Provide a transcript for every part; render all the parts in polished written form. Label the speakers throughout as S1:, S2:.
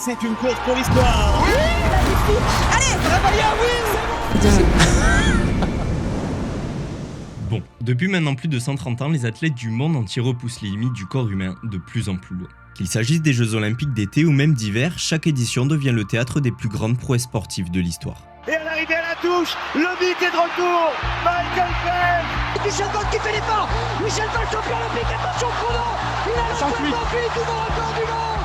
S1: C'est une course pour l'histoire.
S2: Oui, allez,
S3: Bon, depuis maintenant plus de 130 ans, les athlètes du monde entier repoussent les limites du corps humain de plus en plus loin. Qu'il s'agisse des Jeux Olympiques d'été ou même d'hiver, chaque édition devient le théâtre des plus grandes prouesses sportives de l'histoire.
S1: Et à l'arrivée à la touche, le beat est de retour. Michael Phelps.
S2: Michel Bolt qui fait l'effort. Michel Bolt, champion olympique, attention chrono. Il a lancé le Philippe tout dans record du monde.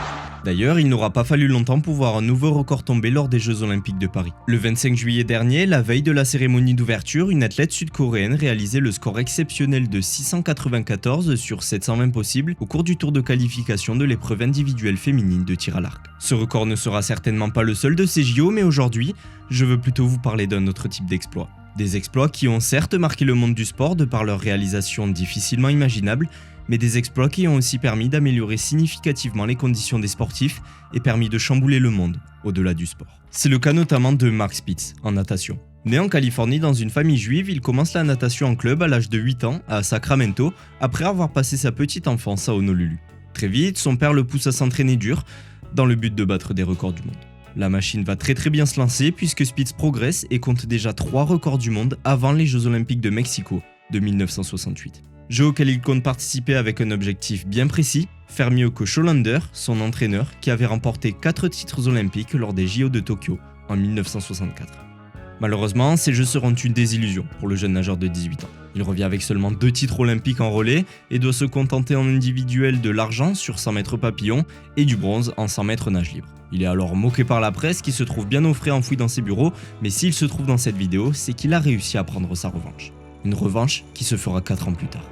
S3: D'ailleurs, il n'aura pas fallu longtemps pour voir un nouveau record tomber lors des Jeux Olympiques de Paris. Le 25 juillet dernier, la veille de la cérémonie d'ouverture, une athlète sud-coréenne réalisait le score exceptionnel de 694 sur 720 possibles au cours du tour de qualification de l'épreuve individuelle féminine de tir à l'arc. Ce record ne sera certainement pas le seul de ces JO, mais aujourd'hui, je veux plutôt vous parler d'un autre type d'exploit. Des exploits qui ont certes marqué le monde du sport de par leur réalisation difficilement imaginable, mais des exploits qui ont aussi permis d'améliorer significativement les conditions des sportifs et permis de chambouler le monde au-delà du sport. C'est le cas notamment de Mark Spitz en natation. Né en Californie dans une famille juive, il commence la natation en club à l'âge de 8 ans à Sacramento après avoir passé sa petite enfance à Honolulu. Très vite, son père le pousse à s'entraîner dur dans le but de battre des records du monde. La machine va très bien se lancer puisque Spitz progresse et compte déjà 3 records du monde avant les Jeux Olympiques de Mexico de 1968. Jeux auxquels il compte participer avec un objectif bien précis, faire mieux que Schollander, son entraîneur, qui avait remporté 4 titres olympiques lors des JO de Tokyo en 1964. Malheureusement, ces jeux seront une désillusion pour le jeune nageur de 18 ans. Il revient avec seulement 2 titres olympiques en relais et doit se contenter en individuel de l'argent sur 100 mètres papillon et du bronze en 100 mètres nage libre. Il est alors moqué par la presse qui se trouve bien au frais enfoui dans ses bureaux, mais s'il se trouve dans cette vidéo, c'est qu'il a réussi à prendre sa revanche. Une revanche qui se fera 4 ans plus tard.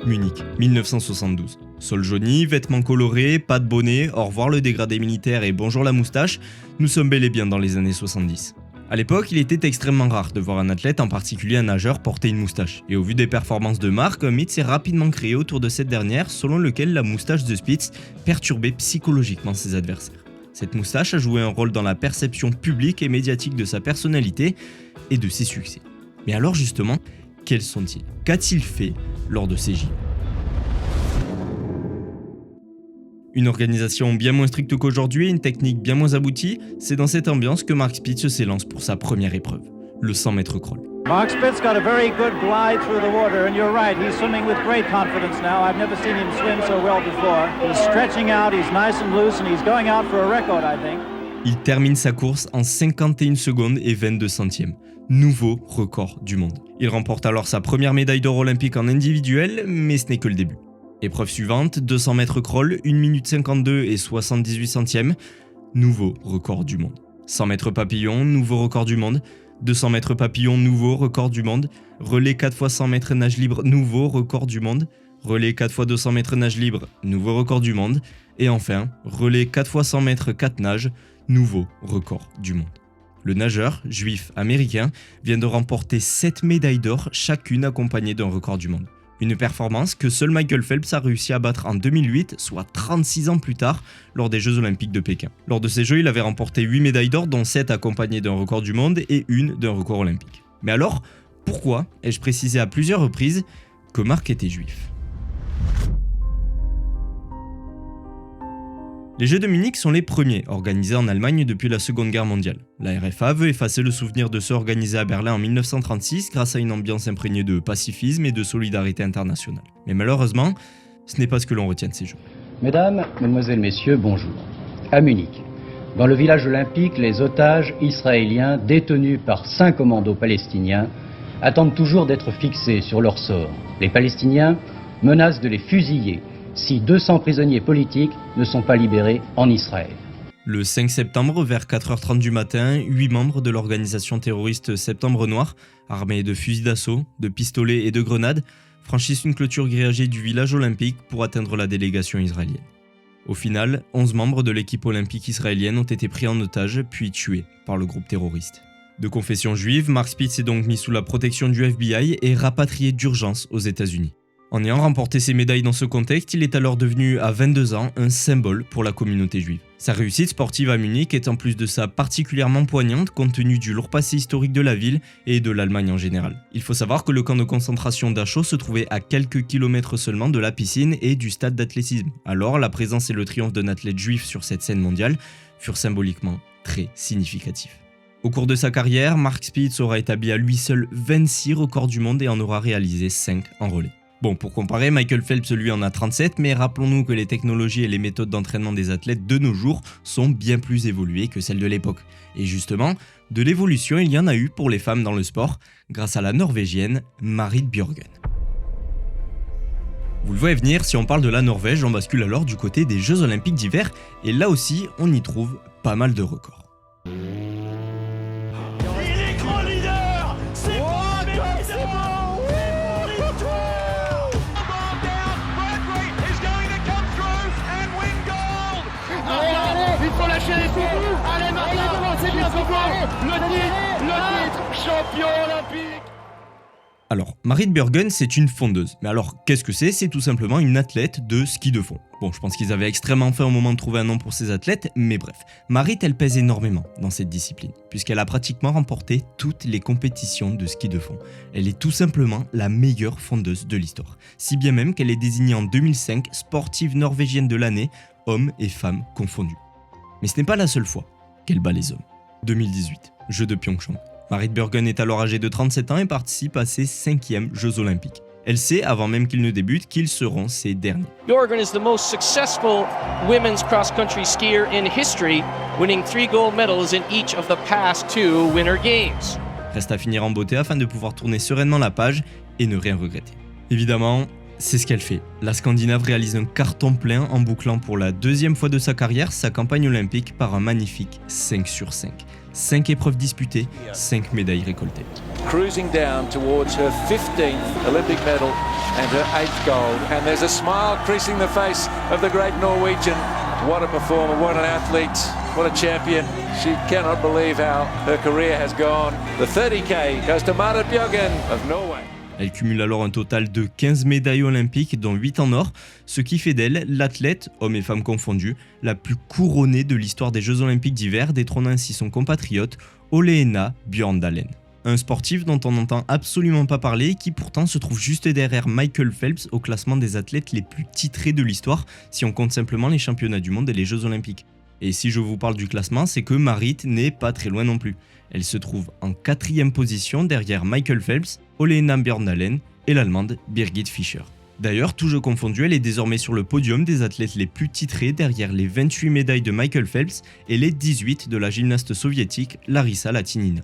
S3: Munich, 1972. Sol jauni, vêtements colorés, pas de bonnet, au revoir le dégradé militaire et bonjour la moustache, nous sommes bel et bien dans les années 70. A l'époque, il était extrêmement rare de voir un athlète, en particulier un nageur, porter une moustache. Et au vu des performances de Mark, un mythe s'est rapidement créé autour de cette dernière, selon lequel la moustache de Spitz perturbait psychologiquement ses adversaires. Cette moustache a joué un rôle dans la perception publique et médiatique de sa personnalité et de ses succès. Mais alors justement, quels sont-ils ? Qu'a-t-il fait lors de ces JO ? Une organisation bien moins stricte qu'aujourd'hui et une technique bien moins aboutie, c'est dans cette ambiance que Mark Spitz s'élance pour sa première épreuve, le 100 mètres crawl.
S4: Mark Spitz got a very good glide through the water, and you're right, he's swimming with great confidence now. I've never seen him swim so well before. He's stretching out, he's nice and loose, and he's going out for a record, I think.
S3: Il termine sa course en 51 secondes et 22 centièmes. Nouveau record du monde. Il remporte alors sa première médaille d'or olympique en individuel, mais ce n'est que le début. Épreuve suivante, 200 mètres crawl, 1 minute 52 et 78 centièmes. Nouveau record du monde. 100 mètres papillon, nouveau record du monde. 200 mètres papillon, nouveau record du monde. Relais 4 x 100 mètres nage libre, nouveau record du monde. Relais 4 x 200 mètres nage libre, nouveau record du monde. Et enfin, relais 4 x 100 mètres 4 nages, nouveau record du monde. Le nageur, juif américain, vient de remporter 7 médailles d'or, chacune accompagnée d'un record du monde. Une performance que seul Michael Phelps a réussi à battre en 2008, soit 36 ans plus tard, lors des Jeux Olympiques de Pékin. Lors de ces Jeux, il avait remporté 8 médailles d'or, dont 7 accompagnées d'un record du monde et une d'un record olympique. Mais alors, pourquoi ai-je précisé à plusieurs reprises que Mark était juif ? Les Jeux de Munich sont les premiers organisés en Allemagne depuis la Seconde Guerre mondiale. La RFA veut effacer le souvenir de ceux organisés à Berlin en 1936 grâce à une ambiance imprégnée de pacifisme et de solidarité internationale. Mais malheureusement, ce n'est pas ce que l'on retient de ces Jeux.
S5: Mesdames, Mesdemoiselles, Messieurs, bonjour. À Munich, dans le village olympique, les otages israéliens détenus par 5 commandos palestiniens attendent toujours d'être fixés sur leur sort. Les Palestiniens menacent de les fusiller si 200 prisonniers politiques ne sont pas libérés en Israël.
S3: Le 5 septembre, vers 4h30 du matin, 8 membres de l'organisation terroriste Septembre Noir, armés de fusils d'assaut, de pistolets et de grenades, franchissent une clôture grillagée du village olympique pour atteindre la délégation israélienne. Au final, 11 membres de l'équipe olympique israélienne ont été pris en otage puis tués par le groupe terroriste. De confession juive, Mark Spitz est donc mis sous la protection du FBI et rapatrié d'urgence aux États-Unis. En ayant remporté ses médailles dans ce contexte, il est alors devenu, à 22 ans, un symbole pour la communauté juive. Sa réussite sportive à Munich est en plus de ça particulièrement poignante compte tenu du lourd passé historique de la ville et de l'Allemagne en général. Il faut savoir que le camp de concentration Dachau se trouvait à quelques kilomètres seulement de la piscine et du stade d'athlétisme. Alors la présence et le triomphe d'un athlète juif sur cette scène mondiale furent symboliquement très significatifs. Au cours de sa carrière, Mark Spitz aura établi à lui seul 26 records du monde et en aura réalisé 5 en relais. Bon, pour comparer, Michael Phelps lui en a 37, mais rappelons-nous que les technologies et les méthodes d'entraînement des athlètes de nos jours sont bien plus évoluées que celles de l'époque. Et justement, de l'évolution il y en a eu pour les femmes dans le sport, grâce à la Norvégienne Marit Bjørgen. Vous le voyez venir, si on parle de la Norvège, on bascule alors du côté des Jeux Olympiques d'hiver, et là aussi, on y trouve pas mal de records.
S1: Il est grand leader. C'est
S2: Il faut lâcher les coups. Allez Martin, c'est bien le titre, champion olympique.
S3: Alors, Marit Bjørgen, c'est une fondeuse. Mais alors, qu'est-ce que c'est ? C'est tout simplement une athlète de ski de fond. Bon, je pense qu'ils avaient extrêmement faim au moment de trouver un nom pour ces athlètes, mais bref. Marit, elle pèse énormément dans cette discipline, puisqu'elle a pratiquement remporté toutes les compétitions de ski de fond. Elle est tout simplement la meilleure fondeuse de l'histoire. Si bien même qu'elle est désignée en 2005 sportive norvégienne de l'année, hommes et femmes confondus. Mais ce n'est pas la seule fois qu'elle bat les hommes. 2018, Jeux de Pyeongchang. Marit Bjørgen est alors âgée de 37 ans et participe à ses 5e Jeux Olympiques. Elle sait, avant même qu'ils ne débutent, qu'ils seront ses derniers.
S6: Bjørgen is the most successful women's cross-country skier in history, winning 3 gold medals in each of the past 2 Winter Games.
S3: Reste à finir en beauté afin de pouvoir tourner sereinement la page et ne rien regretter. Évidemment, c'est ce qu'elle fait. La Scandinave réalise un carton plein en bouclant pour la 2e fois de sa carrière sa campagne olympique par un magnifique 5 sur 5. 5 épreuves disputées, 5 médailles récoltées.
S7: Cruising down towards her 15th Olympic medal and her 8th gold. And there's a smile creasing the face of the great Norwegian. What a performer, what an athlete, what a champion. She cannot believe how her career has gone. The 30K goes to Marit Bjørgen of Norway.
S3: Elle cumule alors un total de 15 médailles olympiques, dont 8 en or, ce qui fait d'elle l'athlète, hommes et femmes confondus, la plus couronnée de l'histoire des Jeux Olympiques d'hiver, détrônant ainsi son compatriote Ole-Einar Bjørndalen. Un sportif dont on n'entend absolument pas parler et qui pourtant se trouve juste derrière Michael Phelps au classement des athlètes les plus titrés de l'histoire si on compte simplement les championnats du monde et les Jeux Olympiques. Et si je vous parle du classement, c'est que Marit n'est pas très loin non plus. Elle se trouve en 4e position derrière Michael Phelps, Ole-Einar Bjørndalen et l'Allemande Birgit Fischer. D'ailleurs, tout jeu confondu, elle est désormais sur le podium des athlètes les plus titrés derrière les 28 médailles de Michael Phelps et les 18 de la gymnaste soviétique Larissa Latinina.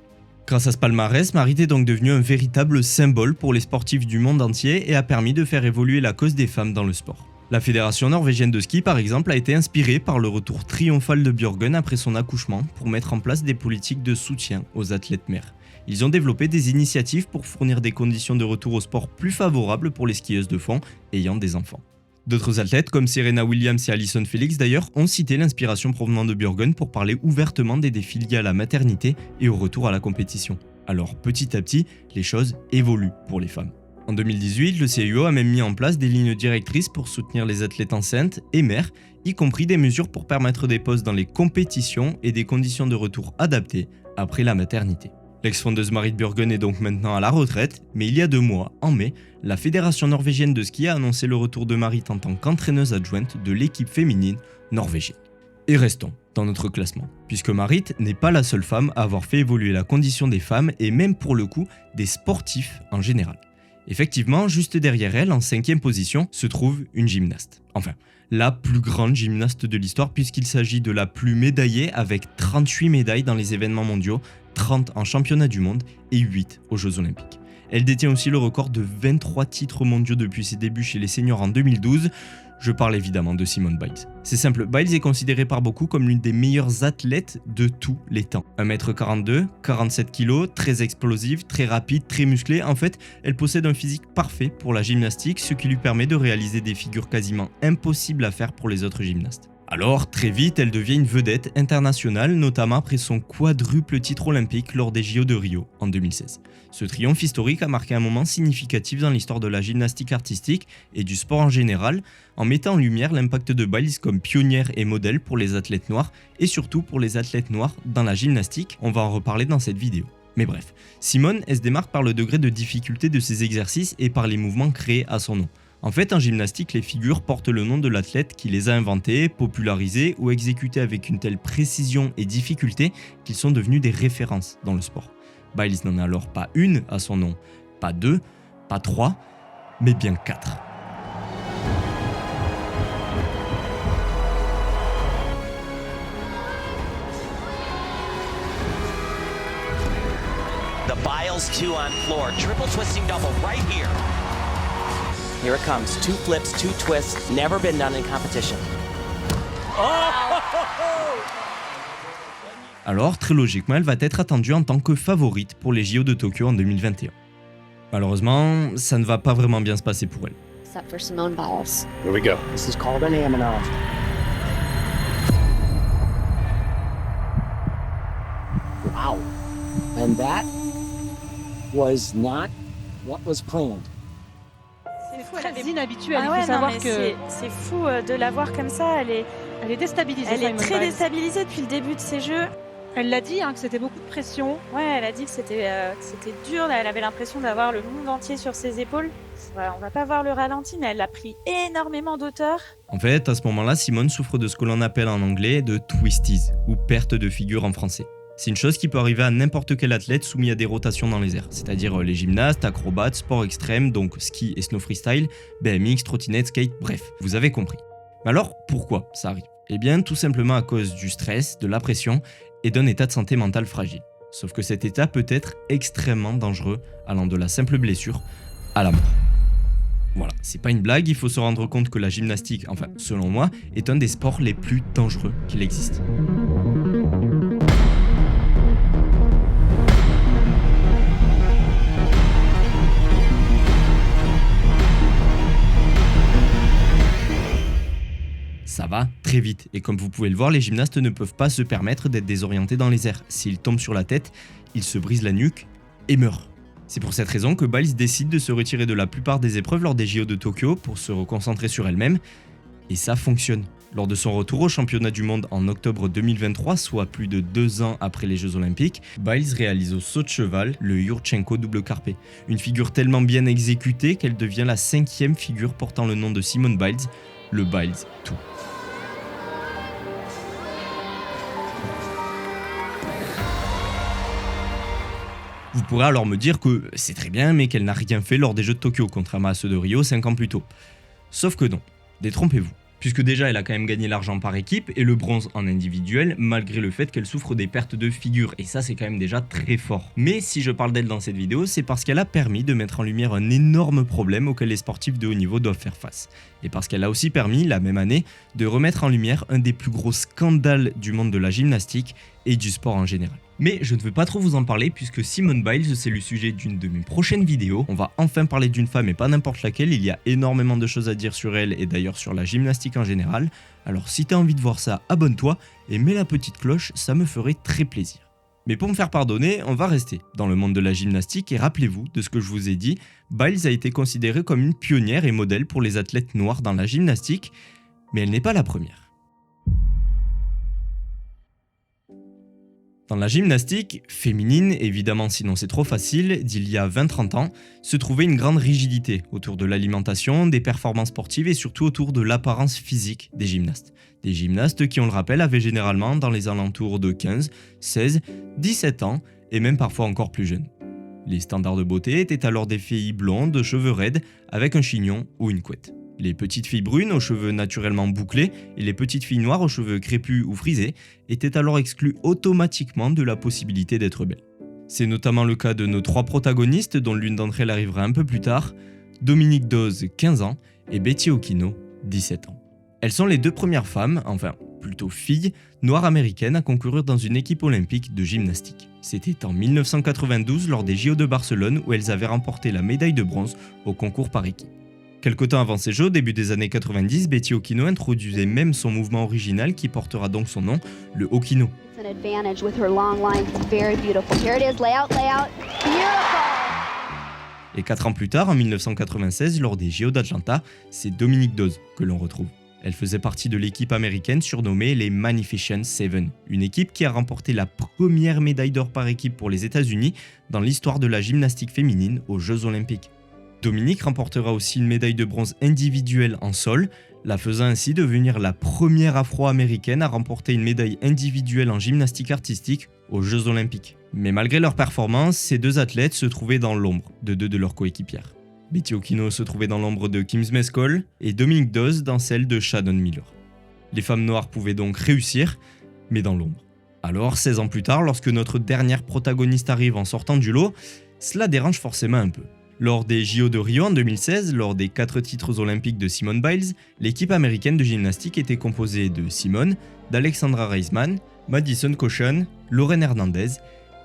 S3: Grâce à ce palmarès, Marit est donc devenue un véritable symbole pour les sportifs du monde entier et a permis de faire évoluer la cause des femmes dans le sport. La fédération norvégienne de ski, par exemple, a été inspirée par le retour triomphal de Bjørgen après son accouchement pour mettre en place des politiques de soutien aux athlètes mères. Ils ont développé des initiatives pour fournir des conditions de retour au sport plus favorables pour les skieuses de fond ayant des enfants. D'autres athlètes, comme Serena Williams et Allyson Felix d'ailleurs, ont cité l'inspiration provenant de Bjørgen pour parler ouvertement des défis liés à la maternité et au retour à la compétition. Alors petit à petit, les choses évoluent pour les femmes. En 2018, le CIO a même mis en place des lignes directrices pour soutenir les athlètes enceintes et mères, y compris des mesures pour permettre des pauses dans les compétitions et des conditions de retour adaptées après la maternité. L'ex-fondeuse Marit Bjørgen est donc maintenant à la retraite, mais il y a 2 mois, en mai, la Fédération norvégienne de ski a annoncé le retour de Marit en tant qu'entraîneuse adjointe de l'équipe féminine norvégienne. Et restons dans notre classement, puisque Marit n'est pas la seule femme à avoir fait évoluer la condition des femmes et même pour le coup des sportifs en général. Effectivement, juste derrière elle, en 5e position, se trouve une gymnaste. Enfin, la plus grande gymnaste de l'histoire puisqu'il s'agit de la plus médaillée avec 38 médailles dans les événements mondiaux, 30 en championnat du monde et 8 aux Jeux Olympiques. Elle détient aussi le record de 23 titres mondiaux depuis ses débuts chez les seniors en 2012. Je parle évidemment de Simone Biles. C'est simple, Biles est considérée par beaucoup comme l'une des meilleures athlètes de tous les temps. 1m42, 47 kg, très explosive, très rapide, très musclée. En fait, elle possède un physique parfait pour la gymnastique, ce qui lui permet de réaliser des figures quasiment impossibles à faire pour les autres gymnastes. Alors, très vite, elle devient une vedette internationale, notamment après son quadruple titre olympique lors des JO de Rio en 2016. Ce triomphe historique a marqué un moment significatif dans l'histoire de la gymnastique artistique et du sport en général, en mettant en lumière l'impact de Biles comme pionnière et modèle pour les athlètes noirs, et surtout pour les athlètes noirs dans la gymnastique. On va en reparler dans cette vidéo. Mais bref, Simone, elle se démarque par le degré de difficulté de ses exercices et par les mouvements créés à son nom. En fait, en gymnastique, les figures portent le nom de l'athlète qui les a inventées, popularisées ou exécutées avec une telle précision et difficulté qu'ils sont devenus des références dans le sport. Biles n'en a alors pas une à son nom, pas deux, pas trois, mais bien quatre.
S8: The Biles 2 on floor, triple twisting double right here. Here it comes, 2 flips, 2 twists, never been done in competition.
S3: Alors, très logiquement, elle va être attendue en tant que favorite pour les JO de Tokyo en 2021. Malheureusement, ça ne va pas vraiment bien se passer pour elle.
S9: Except for Simone Biles.
S2: Here we go.
S8: This is called an Amonov. Wow. And that was not what was planned.
S10: Très inhabituel.
S11: Ah
S10: Il
S11: ouais,
S10: faut savoir
S11: non, mais
S10: que
S11: c'est fou de la voir comme ça. Elle est
S10: déstabilisée.
S11: Elle est
S10: Simone
S11: très
S10: Biles.
S11: déstabilisée depuis le début de ses jeux.
S10: Elle l'a dit, que c'était beaucoup de pression.
S11: Ouais, elle a dit que c'était dur. Elle avait l'impression d'avoir le monde entier sur ses épaules. Voilà, on va pas voir le ralenti, mais elle a pris énormément d'auteur.
S3: En fait, à ce moment-là, Simone souffre de ce que l'on appelle en anglais de twisties, ou perte de figure en français. C'est une chose qui peut arriver à n'importe quel athlète soumis à des rotations dans les airs, c'est-à-dire les gymnastes, acrobates, sports extrêmes, donc ski et snow freestyle, BMX, trottinette, skate, bref, vous avez compris. Mais alors, pourquoi ça arrive ? Eh bien, tout simplement à cause du stress, de la pression et d'un état de santé mentale fragile. Sauf que cet état peut être extrêmement dangereux, allant de la simple blessure à la mort. Voilà, c'est pas une blague, il faut se rendre compte que la gymnastique, enfin selon moi, est un des sports les plus dangereux qu'il existe. Ça va très vite, et comme vous pouvez le voir, les gymnastes ne peuvent pas se permettre d'être désorientés dans les airs. S'ils tombent sur la tête, ils se brisent la nuque et meurent. C'est pour cette raison que Biles décide de se retirer de la plupart des épreuves lors des JO de Tokyo pour se reconcentrer sur elle-même, et ça fonctionne. Lors de son retour au championnat du monde en octobre 2023, soit plus de 2 ans après les Jeux Olympiques, Biles réalise au saut de cheval le Yurchenko double carpé, une figure tellement bien exécutée qu'elle devient la 5e figure portant le nom de Simone Biles, le Biles 2. Vous pourrez alors me dire que c'est très bien, mais qu'elle n'a rien fait lors des Jeux de Tokyo, contrairement à ceux de Rio 5 ans plus tôt. Sauf que non, détrompez-vous. Puisque déjà elle a quand même gagné l'argent par équipe et le bronze en individuel, malgré le fait qu'elle souffre des pertes de figure, et ça c'est quand même déjà très fort. Mais si je parle d'elle dans cette vidéo, c'est parce qu'elle a permis de mettre en lumière un énorme problème auquel les sportifs de haut niveau doivent faire face. Et parce qu'elle a aussi permis, la même année, de remettre en lumière un des plus gros scandales du monde de la gymnastique et du sport en général. Mais je ne veux pas trop vous en parler puisque Simone Biles, c'est le sujet d'une de mes prochaines vidéos. On va enfin parler d'une femme et pas n'importe laquelle, il y a énormément de choses à dire sur elle et d'ailleurs sur la gymnastique en général. Alors si t'as envie de voir ça, abonne-toi et mets la petite cloche, ça me ferait très plaisir. Mais pour me faire pardonner, on va rester dans le monde de la gymnastique et rappelez-vous de ce que je vous ai dit, Biles a été considérée comme une pionnière et modèle pour les athlètes noirs dans la gymnastique, mais elle n'est pas la première. Dans la gymnastique féminine, évidemment sinon c'est trop facile, d'il y a 20-30 ans, se trouvait une grande rigidité autour de l'alimentation, des performances sportives et surtout autour de l'apparence physique des gymnastes. Des gymnastes qui, on le rappelle, avaient généralement dans les alentours de 15, 16, 17 ans et même parfois encore plus jeunes. Les standards de beauté étaient alors des filles blondes, cheveux raides, avec un chignon ou une couette. Les petites filles brunes aux cheveux naturellement bouclés et les petites filles noires aux cheveux crépus ou frisés étaient alors exclues automatiquement de la possibilité d'être belles. C'est notamment le cas de nos 3 protagonistes dont l'une d'entre elles arrivera un peu plus tard, Dominique Dawes, 15 ans, et Betty Okino, 17 ans. Elles sont les 2 premières femmes, enfin plutôt filles, noires américaines à concourir dans une équipe olympique de gymnastique. C'était en 1992 lors des JO de Barcelone où elles avaient remporté la médaille de bronze au concours par équipe. Quelque temps avant ces jeux, au début des années 90, Betty Okino introduisait même son mouvement original qui portera donc son nom, le Okino.
S9: An advantage with her long line. It's very beautiful. Here it is, layout, layout. Beautiful.
S3: Et 4 ans plus tard, en 1996, lors des JO d'Atlanta, c'est Dominique Dawes que l'on retrouve. Elle faisait partie de l'équipe américaine surnommée les Magnificent Seven, une équipe qui a remporté la première médaille d'or par équipe pour les États-Unis dans l'histoire de la gymnastique féminine aux Jeux Olympiques. Dominique remportera aussi une médaille de bronze individuelle en sol, la faisant ainsi devenir la première afro-américaine à remporter une médaille individuelle en gymnastique artistique aux Jeux Olympiques. Mais malgré leur performance, ces deux athlètes se trouvaient dans l'ombre de deux de leurs coéquipières. Betty Okino se trouvait dans l'ombre de Kim Zmeskal et Dominique Dawes dans celle de Shannon Miller. Les femmes noires pouvaient donc réussir, mais dans l'ombre. Alors, 16 ans plus tard, lorsque notre dernière protagoniste arrive en sortant du lot, cela dérange forcément un peu. Lors des JO de Rio en 2016, lors des 4 titres olympiques de Simone Biles, l'équipe américaine de gymnastique était composée de Simone, d'Alexandra Reisman, Madison Cauchon, Lorraine Hernandez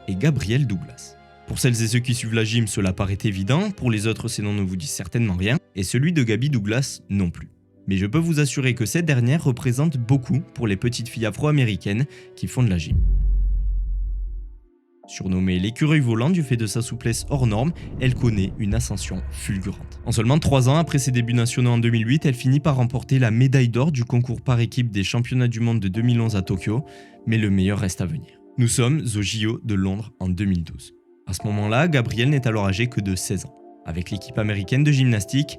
S3: et Gabrielle Douglas. Pour celles et ceux qui suivent la gym, cela paraît évident, pour les autres ces noms ne vous disent certainement rien, et celui de Gabi Douglas non plus. Mais je peux vous assurer que cette dernière représente beaucoup pour les petites filles afro-américaines qui font de la gym. Surnommée l'écureuil volant du fait de sa souplesse hors norme, elle connaît une ascension fulgurante. En seulement 3 ans après ses débuts nationaux en 2008, elle finit par remporter la médaille d'or du concours par équipe des championnats du monde de 2011 à Tokyo, mais le meilleur reste à venir. Nous sommes aux JO de Londres en 2012. À ce moment-là, Gabrielle n'est alors âgée que de 16 ans. Avec l'équipe américaine de gymnastique,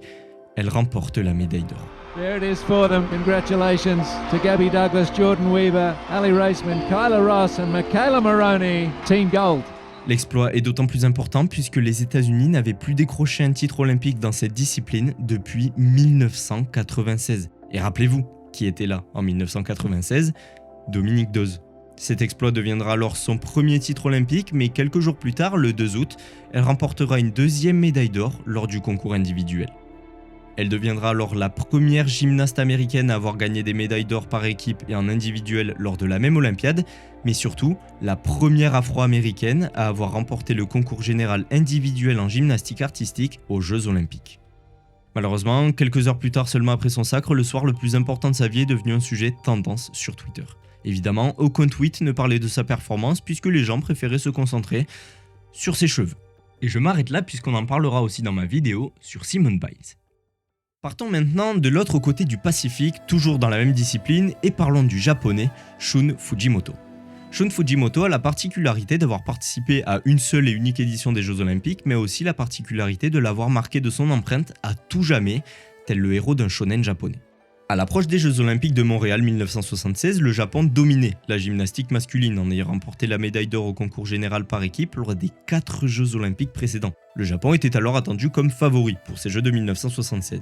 S3: elle remporte la médaille d'or.
S4: There it is for them. Congratulations to Gabby Douglas, Jordan Weaver, Ali Raceman, Kyla Ross and Michaela Maroney. Team Gold.
S3: L'exploit est d'autant plus important puisque les États-Unis n'avaient plus décroché un titre olympique dans cette discipline depuis 1996. Et rappelez-vous, qui était là en 1996 ? Dominique Dawes. Cet exploit deviendra alors son premier titre olympique, mais quelques jours plus tard, le 2 août, elle remportera une deuxième médaille d'or lors du concours individuel. Elle deviendra alors la première gymnaste américaine à avoir gagné des médailles d'or par équipe et en individuel lors de la même Olympiade, mais surtout la première afro-américaine à avoir remporté le concours général individuel en gymnastique artistique aux Jeux Olympiques. Malheureusement, quelques heures plus tard seulement après son sacre, le soir le plus important de sa vie est devenu un sujet tendance sur Twitter. Évidemment, aucun tweet ne parlait de sa performance puisque les gens préféraient se concentrer sur ses cheveux. Et je m'arrête là puisqu'on en parlera aussi dans ma vidéo sur Simone Biles. Partons maintenant de l'autre côté du Pacifique, toujours dans la même discipline, et parlons du japonais Shun Fujimoto. Shun Fujimoto a la particularité d'avoir participé à une seule et unique édition des Jeux Olympiques, mais aussi la particularité de l'avoir marqué de son empreinte à tout jamais, tel le héros d'un shonen japonais. À l'approche des Jeux Olympiques de Montréal 1976, le Japon dominait la gymnastique masculine en ayant remporté la médaille d'or au concours général par équipe lors des 4 Jeux Olympiques précédents. Le Japon était alors attendu comme favori pour ces Jeux de 1976.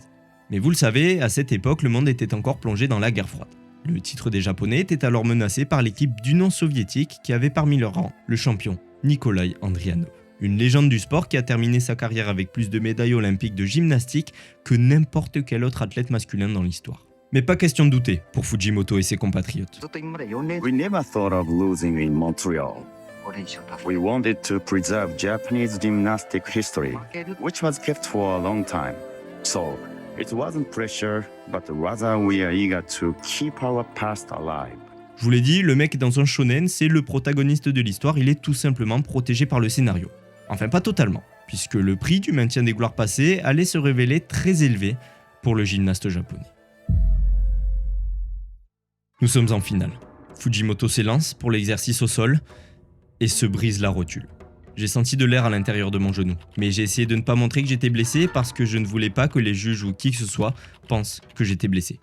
S3: Mais vous le savez, à cette époque, le monde était encore plongé dans la guerre froide. Le titre des Japonais était alors menacé par l'équipe d'Union soviétique qui avait parmi leurs rangs le champion Nikolai Andrianov. Une légende du sport qui a terminé sa carrière avec plus de médailles olympiques de gymnastique que n'importe quel autre athlète masculin dans l'histoire. Mais pas question de douter pour Fujimoto et ses compatriotes.
S12: We never thought of losing in Montreal. We wanted to preserve Japanese gymnastic history, which was kept for a long time. So, it wasn't pressure, but rather we are eager to keep our past alive.
S3: Je vous l'ai dit, le mec est dans un shonen, c'est le protagoniste de l'histoire, il est tout simplement protégé par le scénario. Enfin pas totalement, puisque le prix du maintien des gloires passées allait se révéler très élevé pour le gymnaste japonais. Nous sommes en finale. Fujimoto s'élance pour l'exercice au sol et se brise la rotule. J'ai senti de l'air à l'intérieur de mon genou, mais j'ai essayé de ne pas montrer que j'étais blessé parce que je ne voulais pas que les juges ou qui que ce soit pensent que j'étais blessé.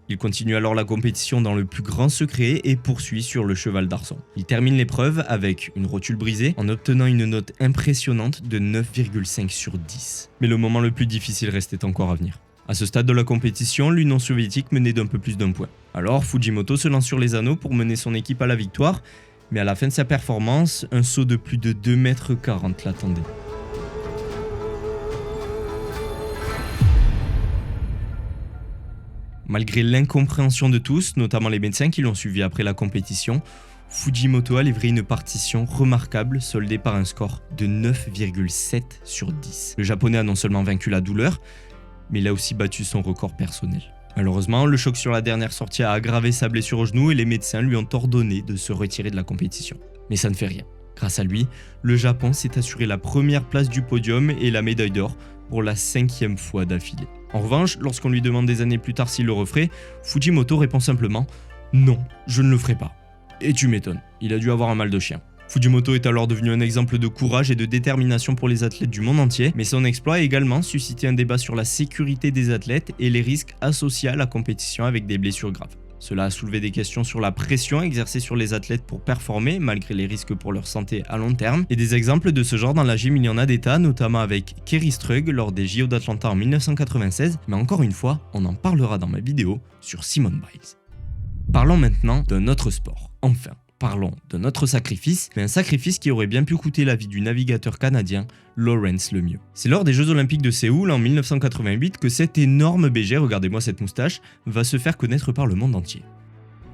S3: Il continue alors la compétition dans le plus grand secret et poursuit sur le cheval d'arçon. Il termine l'épreuve avec une rotule brisée en obtenant une note impressionnante de 9,5 sur 10. Mais le moment le plus difficile restait encore à venir. À ce stade de la compétition, l'Union soviétique menait d'un peu plus d'un point. Alors Fujimoto se lance sur les anneaux pour mener son équipe à la victoire, mais à la fin de sa performance, un saut de plus de 2,40 m l'attendait. Malgré l'incompréhension de tous, notamment les médecins qui l'ont suivi après la compétition, Fujimoto a livré une partition remarquable soldée par un score de 9,7 sur 10. Le japonais a non seulement vaincu la douleur, mais il a aussi battu son record personnel. Malheureusement, le choc sur la dernière sortie a aggravé sa blessure au genou et les médecins lui ont ordonné de se retirer de la compétition. Mais ça ne fait rien. Grâce à lui, le Japon s'est assuré la première place du podium et la médaille d'or pour la 5e fois d'affilée. En revanche, lorsqu'on lui demande des années plus tard s'il le referait, Fujimoto répond simplement « Non, je ne le ferai pas ». Et tu m'étonnes, il a dû avoir un mal de chien. Fujimoto est alors devenu un exemple de courage et de détermination pour les athlètes du monde entier, mais son exploit a également suscité un débat sur la sécurité des athlètes et les risques associés à la compétition avec des blessures graves. Cela a soulevé des questions sur la pression exercée sur les athlètes pour performer, malgré les risques pour leur santé à long terme. Et des exemples de ce genre dans la gym, il y en a des tas, notamment avec Kerry Strug lors des JO d'Atlanta en 1996, mais encore une fois, on en parlera dans ma vidéo sur Simone Biles. Parlons maintenant d'un autre sport, enfin. Parlons de notre sacrifice, mais un sacrifice qui aurait bien pu coûter la vie du navigateur canadien Lawrence Lemieux. C'est lors des Jeux Olympiques de Séoul en 1988 que cet énorme BG, regardez-moi cette moustache, va se faire connaître par le monde entier.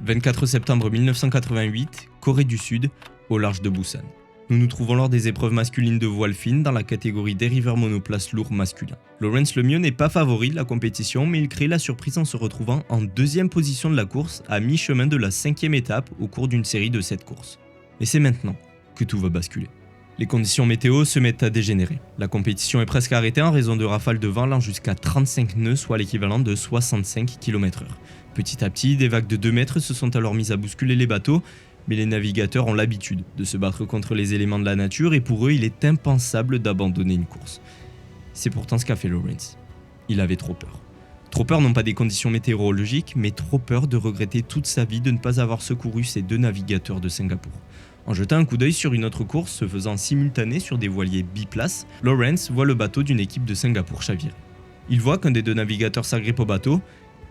S3: 24 septembre 1988, Corée du Sud, au large de Busan. Nous nous trouvons lors des épreuves masculines de voile fine dans la catégorie dériveur monoplace lourd masculin. Lawrence Lemieux n'est pas favori de la compétition, mais il crée la surprise en se retrouvant en 2e position de la course à mi-chemin de la 5e étape au cours d'une série de 7 courses. Et c'est maintenant que tout va basculer. Les conditions météo se mettent à dégénérer. La compétition est presque arrêtée en raison de rafales de vent allant jusqu'à 35 nœuds, soit l'équivalent de 65 km/h. Petit à petit, des vagues de 2 mètres se sont alors mises à bousculer les bateaux, mais les navigateurs ont l'habitude de se battre contre les éléments de la nature et pour eux, il est impensable d'abandonner une course. C'est pourtant ce qu'a fait Lawrence. Il avait trop peur. Trop peur non pas des conditions météorologiques, mais trop peur de regretter toute sa vie de ne pas avoir secouru ces 2 navigateurs de Singapour. En jetant un coup d'œil sur une autre course se faisant simultanée sur des voiliers biplaces, Lawrence voit le bateau d'une équipe de Singapour chavirer. Il voit qu'un des 2 navigateurs s'agrippe au bateau,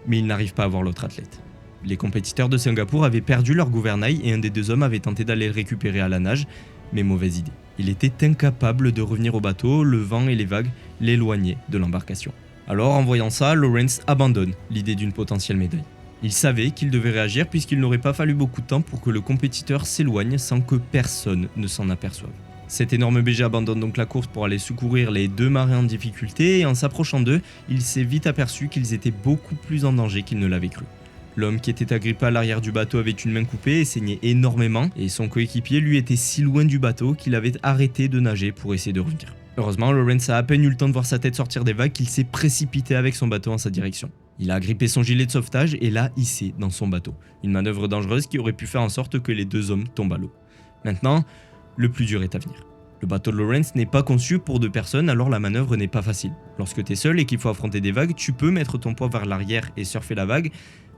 S3: mais il n'arrive pas à voir l'autre athlète. Les compétiteurs de Singapour avaient perdu leur gouvernail et un des 2 hommes avait tenté d'aller le récupérer à la nage, mais mauvaise idée. Il était incapable de revenir au bateau, le vent et les vagues l'éloignaient de l'embarcation. Alors en voyant ça, Lawrence abandonne l'idée d'une potentielle médaille. Il savait qu'il devait réagir puisqu'il n'aurait pas fallu beaucoup de temps pour que le compétiteur s'éloigne sans que personne ne s'en aperçoive. Cet énorme BG abandonne donc la course pour aller secourir les 2 marins en difficulté et en s'approchant d'eux, il s'est vite aperçu qu'ils étaient beaucoup plus en danger qu'il ne l'avait cru. L'homme qui était agrippé à l'arrière du bateau avait une main coupée et saignait énormément, et son coéquipier lui était si loin du bateau qu'il avait arrêté de nager pour essayer de revenir. Heureusement, Lawrence a à peine eu le temps de voir sa tête sortir des vagues qu'il s'est précipité avec son bateau en sa direction. Il a agrippé son gilet de sauvetage et l'a hissé dans son bateau. Une manœuvre dangereuse qui aurait pu faire en sorte que les 2 hommes tombent à l'eau. Maintenant, le plus dur est à venir. Le bateau de Lawrence n'est pas conçu pour 2 personnes, alors la manœuvre n'est pas facile. Lorsque tu es seul et qu'il faut affronter des vagues, tu peux mettre ton poids vers l'arrière et surfer la vague,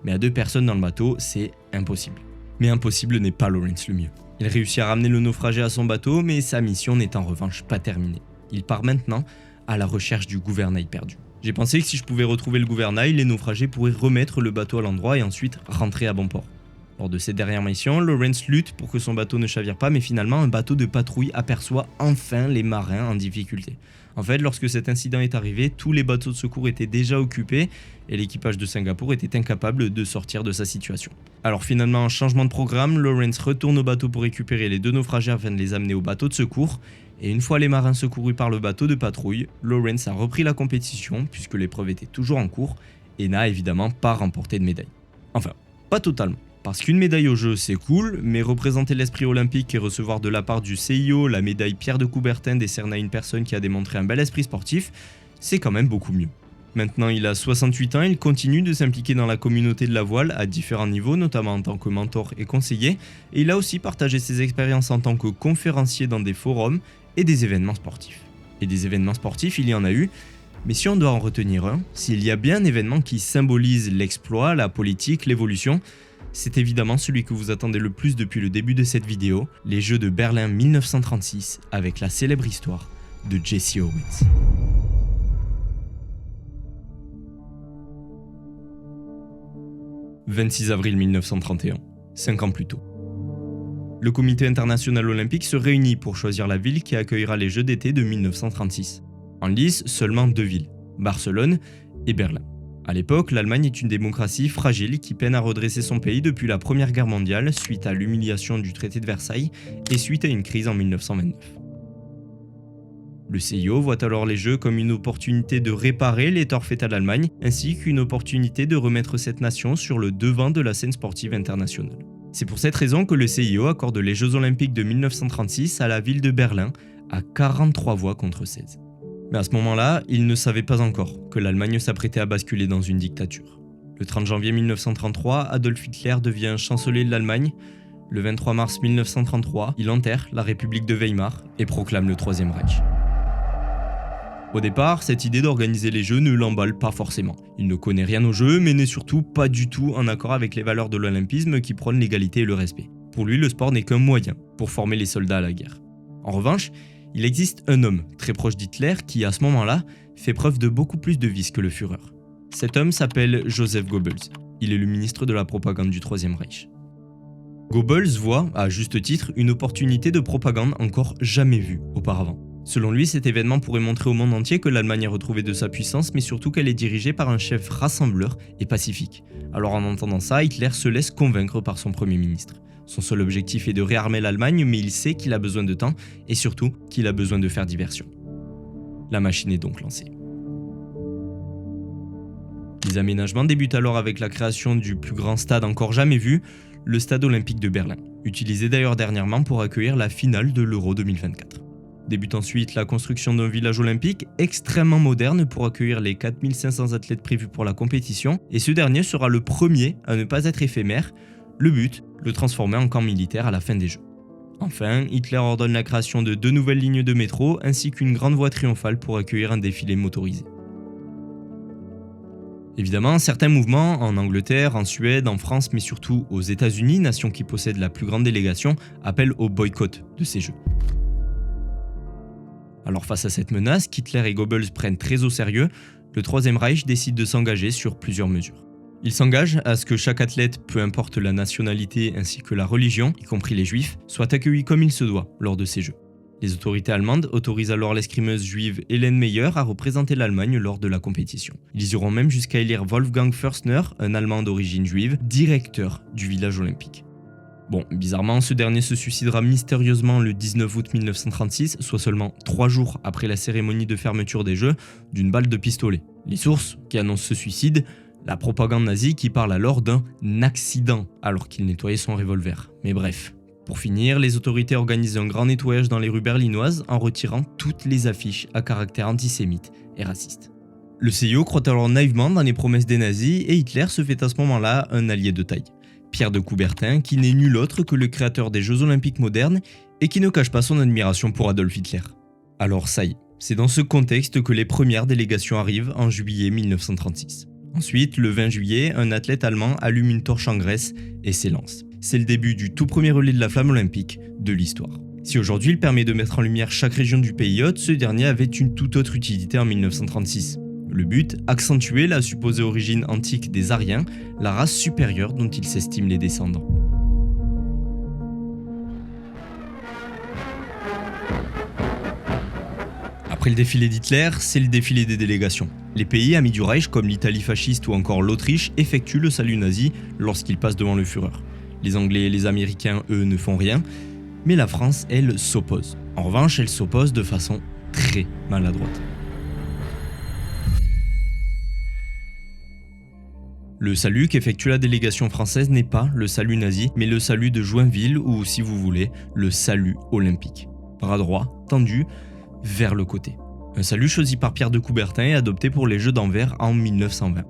S3: mais à 2 personnes dans le bateau, c'est impossible. Mais impossible n'est pas Lawrence Lemieux. Il réussit à ramener le naufragé à son bateau, mais sa mission n'est en revanche pas terminée. Il part maintenant à la recherche du gouvernail perdu. J'ai pensé que si je pouvais retrouver le gouvernail, les naufragés pourraient remettre le bateau à l'endroit et ensuite rentrer à bon port. Lors de cette dernière mission, Lawrence lutte pour que son bateau ne chavire pas, mais finalement un bateau de patrouille aperçoit enfin les marins en difficulté. En fait, lorsque cet incident est arrivé, tous les bateaux de secours étaient déjà occupés et l'équipage de Singapour était incapable de sortir de sa situation. Alors finalement, changement de programme, Lawrence retourne au bateau pour récupérer les 2 naufragés afin de les amener au bateau de secours. Et une fois les marins secourus par le bateau de patrouille, Lawrence a repris la compétition puisque l'épreuve était toujours en cours et n'a évidemment pas remporté de médaille. Enfin, pas totalement. Parce qu'une médaille au jeu c'est cool, mais représenter l'esprit olympique et recevoir de la part du CIO la médaille Pierre de Coubertin décernée à une personne qui a démontré un bel esprit sportif, c'est quand même beaucoup mieux. Maintenant il a 68 ans, il continue de s'impliquer dans la communauté de la voile à différents niveaux, notamment en tant que mentor et conseiller, et il a aussi partagé ses expériences en tant que conférencier dans des forums et des événements sportifs. Et des événements sportifs, il y en a eu, mais si on doit en retenir un, s'il y a bien un événement qui symbolise l'exploit, la politique, l'évolution, c'est évidemment celui que vous attendez le plus depuis le début de cette vidéo, les Jeux de Berlin 1936 avec la célèbre histoire de Jesse Owens. « 26 avril 1931, 5 ans plus tôt. Le Comité international olympique se réunit pour choisir la ville qui accueillera les Jeux d'été de 1936. En lice, seulement 2 villes, Barcelone et Berlin. À l'époque, l'Allemagne est une démocratie fragile qui peine à redresser son pays depuis la Première Guerre mondiale suite à l'humiliation du traité de Versailles et suite à une crise en 1929. Le CIO voit alors les Jeux comme une opportunité de réparer les torts faits à l'Allemagne, ainsi qu'une opportunité de remettre cette nation sur le devant de la scène sportive internationale. C'est pour cette raison que le CIO accorde les Jeux Olympiques de 1936 à la ville de Berlin, à 43 voix contre 16. Mais à ce moment-là, il ne savait pas encore que l'Allemagne s'apprêtait à basculer dans une dictature. Le 30 janvier 1933, Adolf Hitler devient chancelier de l'Allemagne. Le 23 mars 1933, il enterre la République de Weimar et proclame le Troisième Reich. Au départ, cette idée d'organiser les Jeux ne l'emballe pas forcément. Il ne connaît rien aux Jeux, mais n'est surtout pas du tout en accord avec les valeurs de l'olympisme qui prônent l'égalité et le respect. Pour lui, le sport n'est qu'un moyen pour former les soldats à la guerre. En revanche, il existe un homme très proche d'Hitler qui, à ce moment-là, fait preuve de beaucoup plus de vices que le Führer. Cet homme s'appelle Joseph Goebbels. Il est le ministre de la propagande du Troisième Reich. Goebbels voit, à juste titre, une opportunité de propagande encore jamais vue auparavant. Selon lui, cet événement pourrait montrer au monde entier que l'Allemagne a retrouvé de sa puissance, mais surtout qu'elle est dirigée par un chef rassembleur et pacifique. Alors en entendant ça, Hitler se laisse convaincre par son Premier ministre. Son seul objectif est de réarmer l'Allemagne, mais il sait qu'il a besoin de temps, et surtout qu'il a besoin de faire diversion. La machine est donc lancée. Les aménagements débutent alors avec la création du plus grand stade encore jamais vu, le stade olympique de Berlin, utilisé d'ailleurs dernièrement pour accueillir la finale de l'Euro 2024. Débute ensuite la construction d'un village olympique extrêmement moderne pour accueillir les 4500 athlètes prévus pour la compétition, et ce dernier sera le premier à ne pas être éphémère. Le but, le transformer en camp militaire à la fin des Jeux. Enfin, Hitler ordonne la création de 2 nouvelles lignes de métro ainsi qu'une grande voie triomphale pour accueillir un défilé motorisé. Évidemment, certains mouvements, en Angleterre, en Suède, en France, mais surtout aux États-Unis, nation qui possède la plus grande délégation, appellent au boycott de ces Jeux. Alors face à cette menace, qu'Hitler et Goebbels prennent très au sérieux, le Troisième Reich décide de s'engager sur plusieurs mesures. Il s'engage à ce que chaque athlète, peu importe la nationalité ainsi que la religion, y compris les juifs, soit accueilli comme il se doit lors de ces Jeux. Les autorités allemandes autorisent alors l'escrimeuse juive Hélène Meyer à représenter l'Allemagne lors de la compétition. Ils iront même jusqu'à élire Wolfgang Förstner, un Allemand d'origine juive, directeur du village olympique. Bon, bizarrement, ce dernier se suicidera mystérieusement le 19 août 1936, soit seulement 3 jours après la cérémonie de fermeture des Jeux, d'une balle de pistolet. Les sources qui annoncent ce suicide, la propagande nazie qui parle alors d'un accident alors qu'il nettoyait son revolver. Mais bref. Pour finir, les autorités organisent un grand nettoyage dans les rues berlinoises en retirant toutes les affiches à caractère antisémite et raciste. Le CIO croit alors naïvement dans les promesses des nazis et Hitler se fait à ce moment-là un allié de taille. Pierre de Coubertin, qui n'est nul autre que le créateur des Jeux Olympiques modernes et qui ne cache pas son admiration pour Adolf Hitler. Alors ça y est, c'est dans ce contexte que les premières délégations arrivent en juillet 1936. Ensuite, le 20 juillet, un athlète allemand allume une torche en Grèce et s'élance. C'est le début du tout premier relais de la flamme olympique de l'histoire. Si aujourd'hui il permet de mettre en lumière chaque région du pays hôte, ce dernier avait une toute autre utilité en 1936. Le but, accentuer la supposée origine antique des Aryens, la race supérieure dont ils s'estiment les descendants. Après le défilé d'Hitler, c'est le défilé des délégations. Les pays amis du Reich, comme l'Italie fasciste ou encore l'Autriche, effectuent le salut nazi lorsqu'ils passent devant le Führer. Les Anglais et les Américains, eux, ne font rien, mais la France, elle, s'oppose. En revanche, elle s'oppose de façon très maladroite. Le salut qu'effectue la délégation française n'est pas le salut nazi, mais le salut de Joinville ou, si vous voulez, le salut olympique. Bras droit, tendu, vers le côté. Un salut choisi par Pierre de Coubertin et adopté pour les Jeux d'Anvers en 1920.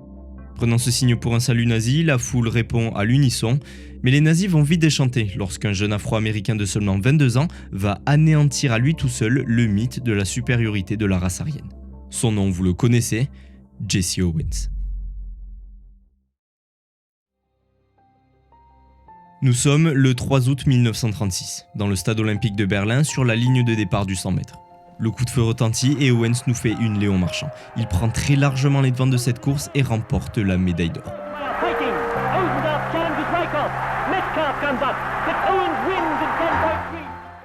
S3: Prenant ce signe pour un salut nazi, la foule répond à l'unisson, mais les nazis vont vite déchanter lorsqu'un jeune afro-américain de seulement 22 ans va anéantir à lui tout seul le mythe de la supériorité de la race aryenne. Son nom, vous le connaissez, Jesse Owens. Nous sommes le 3 août 1936, dans le stade olympique de Berlin sur la ligne de départ du 100 mètres. Le coup de feu retentit et Owens nous fait une Léon Marchand. Il prend très largement les devants de cette course et remporte la médaille d'or.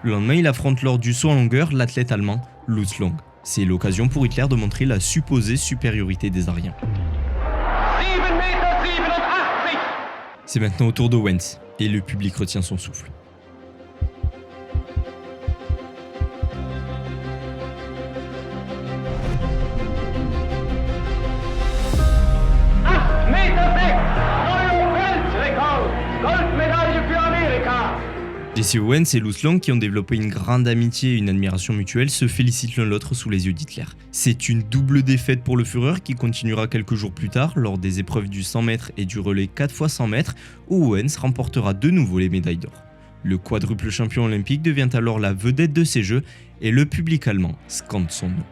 S3: Le lendemain, il affronte lors du saut en longueur l'athlète allemand Lutz Long. C'est l'occasion pour Hitler de montrer la supposée supériorité des Aryens. C'est maintenant au tour d'Owens, et le public retient son souffle. Jesse Owens et Lutz Long, qui ont développé une grande amitié et une admiration mutuelle, se félicitent l'un l'autre sous les yeux d'Hitler. C'est une double défaite pour le Führer qui continuera quelques jours plus tard lors des épreuves du 100 mètres et du relais 4x100 mètres où Owens remportera de nouveau les médailles d'or. Le quadruple champion olympique devient alors la vedette de ces Jeux et le public allemand scande son nom.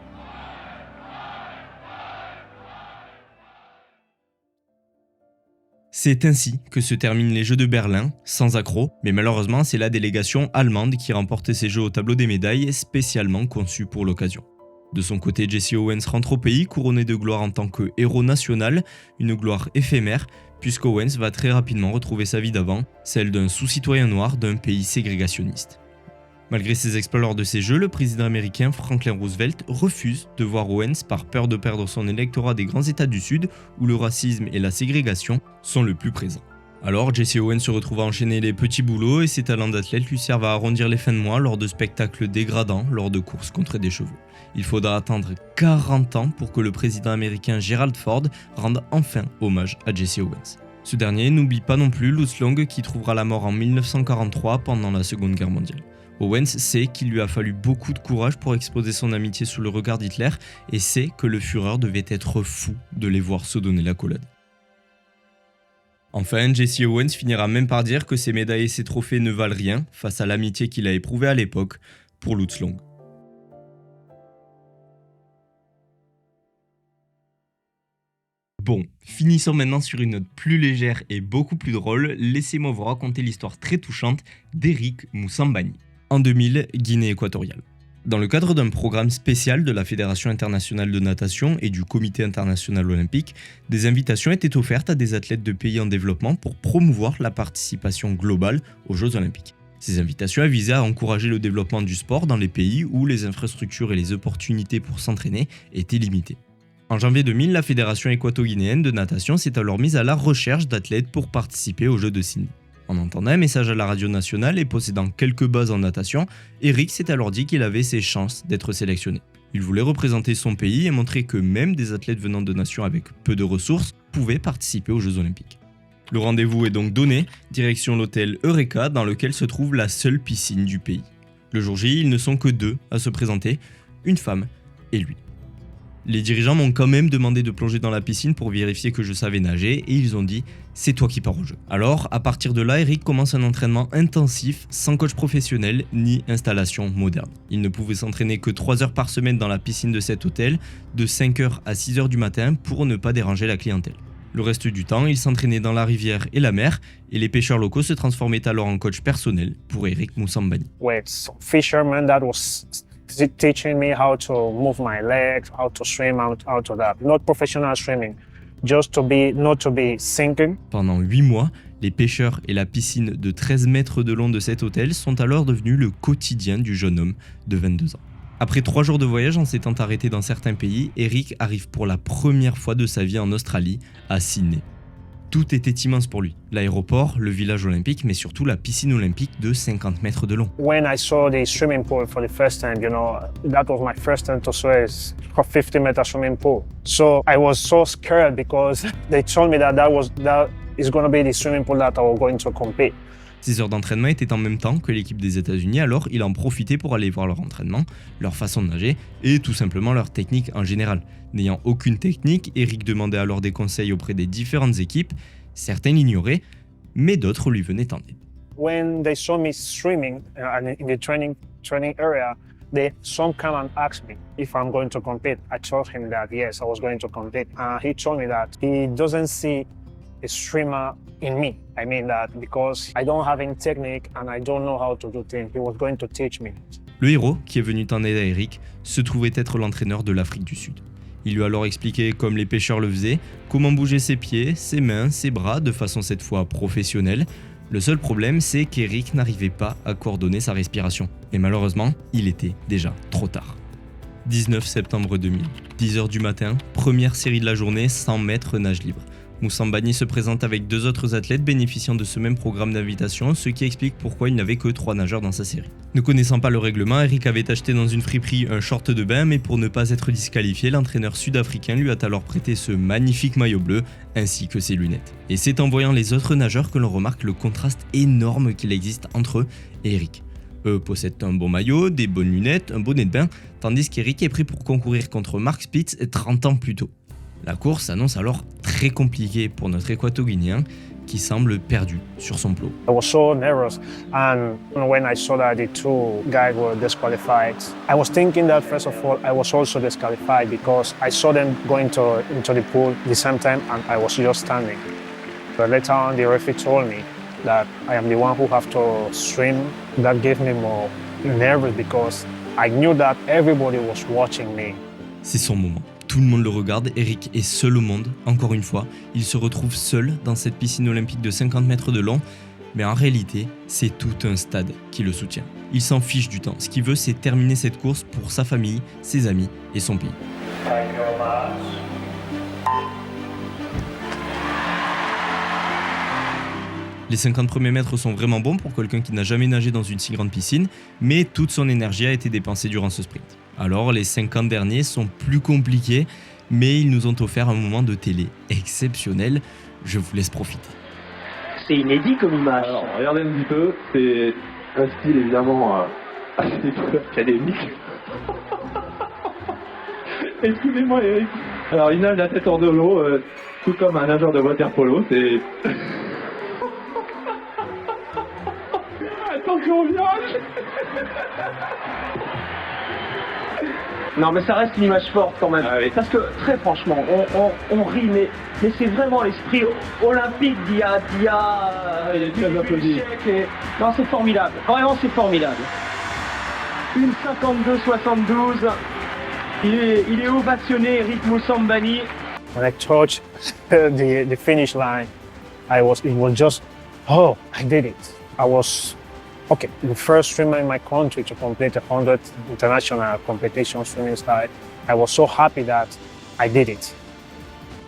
S3: C'est ainsi que se terminent les Jeux de Berlin, sans accroc, mais malheureusement c'est la délégation allemande qui remporte ces Jeux au tableau des médailles spécialement conçus pour l'occasion. De son côté, Jesse Owens rentre au pays couronné de gloire en tant que héros national, une gloire éphémère, puisqu'Owens va très rapidement retrouver sa vie d'avant, celle d'un sous-citoyen noir d'un pays ségrégationniste. Malgré ses exploits lors de ces Jeux, le président américain Franklin Roosevelt refuse de voir Owens par peur de perdre son électorat des grands États du Sud où le racisme et la ségrégation sont le plus présents. Alors Jesse Owens se retrouve à enchaîner les petits boulots et ses talents d'athlète lui servent à arrondir les fins de mois lors de spectacles dégradants lors de courses contre des chevaux. Il faudra attendre 40 ans pour que le président américain Gerald Ford rende enfin hommage à Jesse Owens. Ce dernier n'oublie pas non plus Lutz Long qui trouvera la mort en 1943 pendant la Seconde Guerre mondiale. Owens sait qu'il lui a fallu beaucoup de courage pour exposer son amitié sous le regard d'Hitler et sait que le Führer devait être fou de les voir se donner l'accolade. Enfin, Jesse Owens finira même par dire que ses médailles et ses trophées ne valent rien face à l'amitié qu'il a éprouvée à l'époque pour Lutz Long. Bon, finissons maintenant sur une note plus légère et beaucoup plus drôle, laissez-moi vous raconter l'histoire très touchante d'Eric Moussambani. En 2000, Guinée équatoriale. Dans le cadre d'un programme spécial de la Fédération internationale de natation et du Comité international olympique, des invitations étaient offertes à des athlètes de pays en développement pour promouvoir la participation globale aux Jeux olympiques. Ces invitations visaient à encourager le développement du sport dans les pays où les infrastructures et les opportunités pour s'entraîner étaient limitées. En janvier 2000, la Fédération équato-guinéenne de natation s'est alors mise à la recherche d'athlètes pour participer aux Jeux de Sydney. En entendant un message à la radio nationale et possédant quelques bases en natation, Eric s'est alors dit qu'il avait ses chances d'être sélectionné. Il voulait représenter son pays et montrer que même des athlètes venant de nations avec peu de ressources pouvaient participer aux Jeux olympiques. Le rendez-vous est donc donné, direction l'hôtel Eureka dans lequel se trouve la seule piscine du pays. Le jour J, ils ne sont que deux à se présenter, une femme et lui. Les dirigeants m'ont quand même demandé de plonger dans la piscine pour vérifier que je savais nager et ils ont dit « c'est toi qui pars au jeu ». Alors, à partir de là, Eric commence un entraînement intensif, sans coach professionnel ni installation moderne. Il ne pouvait s'entraîner que 3 heures par semaine dans la piscine de cet hôtel, de 5h à 6h du matin pour ne pas déranger la clientèle. Le reste du temps, il s'entraînait dans la rivière et la mer et les pêcheurs locaux se transformaient alors en coach personnel pour Eric Moussambani.
S13: With fishermen that was teaching me how to move my legs, how to swim, how to that. Not professional swimming, just not to be sinking.
S3: Pendant 8 mois, les pêcheurs et la piscine de 13 mètres de long de cet hôtel sont alors devenus le quotidien du jeune homme de 22 ans. Après 3 jours de voyage en s'étant arrêté dans certains pays, Eric arrive pour la première fois de sa vie en Australie, à Sydney. Tout était immense pour lui. L'aéroport, le village olympique, mais surtout la piscine olympique de 50 mètres de long.
S13: When I saw the swimming pool for the first time, that was my first time to swim. It's a 50-meter swimming pool. So I was so scared because they told me that is going to be the swimming pool that I was going to compete.
S3: 6 heures d'entraînement étaient en même temps que l'équipe des États-Unis, alors il en profitait pour aller voir leur entraînement, leur façon de nager et tout simplement leur technique en général. N'ayant aucune technique, Eric demandait alors des conseils auprès des différentes équipes. Certains l'ignoraient, mais d'autres lui venaient en aide.
S13: When they saw me swimming in the training area, some come and asked me if I'm going to compete. I told him that yes, I was going to compete. He told me that he doesn't see a swimmer in me. I mean that because I don't have any technique and I don't know how to do things. He was going to teach me.
S3: Le héros, qui est venu en aide à Eric, se trouvait être l'entraîneur de l'Afrique du Sud. Il lui a alors expliqué, comme les pêcheurs le faisaient, comment bouger ses pieds, ses mains, ses bras de façon cette fois professionnelle. Le seul problème, c'est qu'Eric n'arrivait pas à coordonner sa respiration. Et malheureusement, il était déjà trop tard. 19 septembre 2000, 10h du matin, première série de la journée, 100 mètres nage libre. Moussambani se présente avec 2 autres athlètes bénéficiant de ce même programme d'invitation, ce qui explique pourquoi il n'avait que 3 nageurs dans sa série. Ne connaissant pas le règlement, Eric avait acheté dans une friperie un short de bain, mais pour ne pas être disqualifié, l'entraîneur sud-africain lui a alors prêté ce magnifique maillot bleu, ainsi que ses lunettes. Et c'est en voyant les autres nageurs que l'on remarque le contraste énorme qu'il existe entre eux et Eric. Eux possèdent un bon maillot, des bonnes lunettes, un bonnet de bain, tandis qu'Eric est pris pour concourir contre Mark Spitz 30 ans plus tôt. La course s'annonce alors très compliquée pour notre équato-guinéen qui semble perdu sur son plot.
S13: I was so nervous, and when I saw that the 2 guys were disqualified, I was thinking that first of all I was also disqualified because I saw them going into the pool at the same time and I was just standing. But later on the referee told me that I am the one who have to swim. That gave me more nervous because I knew that everybody was watching me.
S3: C'est son moment. Tout le monde le regarde, Eric est seul au monde, encore une fois, il se retrouve seul dans cette piscine olympique de 50 mètres de long, mais en réalité, c'est tout un stade qui le soutient. Il s'en fiche du temps, ce qu'il veut c'est terminer cette course pour sa famille, ses amis et son pays. Les 50 premiers mètres sont vraiment bons pour quelqu'un qui n'a jamais nagé dans une si grande piscine, mais toute son énergie a été dépensée durant ce sprint. Alors les 50 derniers sont plus compliqués, mais ils nous ont offert un moment de télé exceptionnel, je vous laisse profiter.
S14: C'est inédit comme image.
S15: Alors regardez un petit peu, c'est un style évidemment assez académique. Excusez-moi Eric. Alors il nage la tête hors de l'eau, tout comme un nageur de water-polo, c'est... Attention au virage.
S14: Non mais ça reste une image forte quand même,
S15: ah, oui.
S14: Parce que très franchement, on rit, mais c'est vraiment l'esprit olympique d'il y a
S15: il est très applaudi.
S14: Non c'est formidable, vraiment c'est formidable. Une 52-72, il est ovationné Eric Moussambani.
S13: When I touched the finish line, it was just, oh, I did it. I was okay, the first swimmer in my country to complete 100 international competition swimming style. I was so happy that I did it.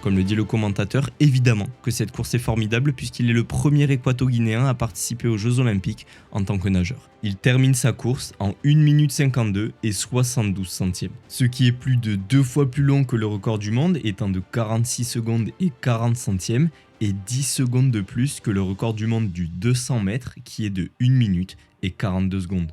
S3: Comme le dit le commentateur, évidemment que cette course est formidable puisqu'il est le premier équato-guinéen à participer aux Jeux Olympiques en tant que nageur. Il termine sa course en 1 minute 52 et 72 centièmes, ce qui est plus de 2 fois plus long que le record du monde étant de 46 secondes et 40 centièmes et 10 secondes de plus que le record du monde du 200 mètres qui est de 1 minute et 42 secondes.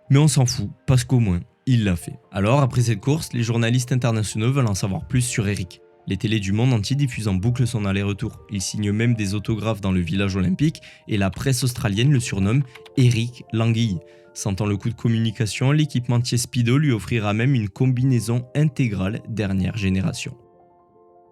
S3: Mais on s'en fout parce qu'au moins, il l'a fait. Alors après cette course, les journalistes internationaux veulent en savoir plus sur Eric. Les télés du monde entier diffusent en boucle son aller-retour. Il signe même des autographes dans le village olympique et la presse australienne le surnomme Eric l'Anguille. Sentant le coup de communication, l'équipementier Speedo lui offrira même une combinaison intégrale dernière génération.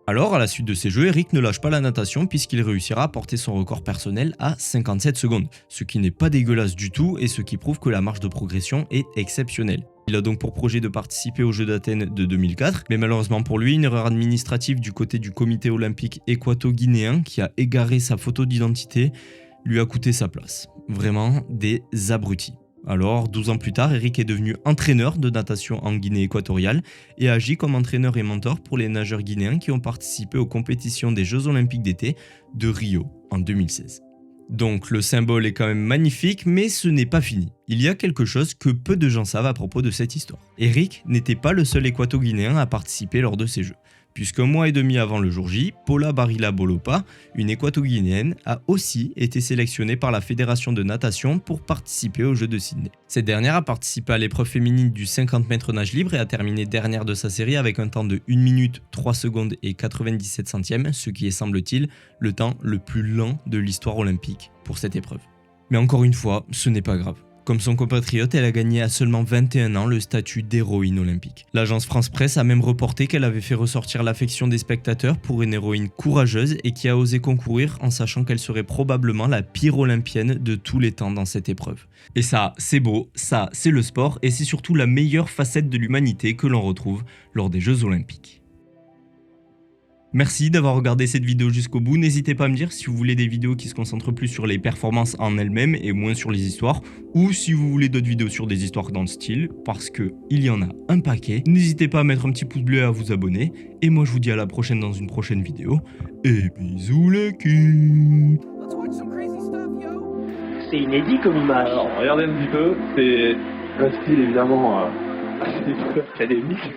S3: Alors, à la suite de ces jeux, Eric ne lâche pas la natation puisqu'il réussira à porter son record personnel à 57 secondes, ce qui n'est pas dégueulasse du tout et ce qui prouve que la marge de progression est exceptionnelle. Il a donc pour projet de participer aux Jeux d'Athènes de 2004, mais malheureusement pour lui, une erreur administrative du côté du comité olympique équato-guinéen qui a égaré sa photo d'identité lui a coûté sa place. Vraiment des abrutis. Alors, 12 ans plus tard, Eric est devenu entraîneur de natation en Guinée équatoriale et agit comme entraîneur et mentor pour les nageurs guinéens qui ont participé aux compétitions des Jeux Olympiques d'été de Rio en 2016. Donc le symbole est quand même magnifique, mais ce n'est pas fini. Il y a quelque chose que peu de gens savent à propos de cette histoire. Eric n'était pas le seul équato-guinéen à participer lors de ces Jeux, puisqu'un mois et demi avant le jour J, Paula Barilla Bolopa, une équato-guinéenne, a aussi été sélectionnée par la Fédération de natation pour participer aux Jeux de Sydney. Cette dernière a participé à l'épreuve féminine du 50 mètres nage libre et a terminé dernière de sa série avec un temps de 1 minute 3 secondes et 97 centièmes, ce qui est semble-t-il le temps le plus lent de l'histoire olympique pour cette épreuve. Mais encore une fois, ce n'est pas grave. Comme son compatriote, elle a gagné à seulement 21 ans le statut d'héroïne olympique. L'agence France Presse a même reporté qu'elle avait fait ressortir l'affection des spectateurs pour une héroïne courageuse et qui a osé concourir en sachant qu'elle serait probablement la pire olympienne de tous les temps dans cette épreuve. Et ça, c'est beau, ça, c'est le sport et c'est surtout la meilleure facette de l'humanité que l'on retrouve lors des Jeux Olympiques. Merci d'avoir regardé cette vidéo jusqu'au bout. N'hésitez pas à me dire si vous voulez des vidéos qui se concentrent plus sur les performances en elles-mêmes et moins sur les histoires, ou si vous voulez d'autres vidéos sur des histoires dans le style, parce que il y en a un paquet. N'hésitez pas à mettre un petit pouce bleu et à vous abonner. Et moi je vous dis à la prochaine dans une prochaine vidéo. Et bisous l'équipe.
S14: C'est inédit comme image.
S15: Alors, regardez un petit peu, c'est un style évidemment assez académique.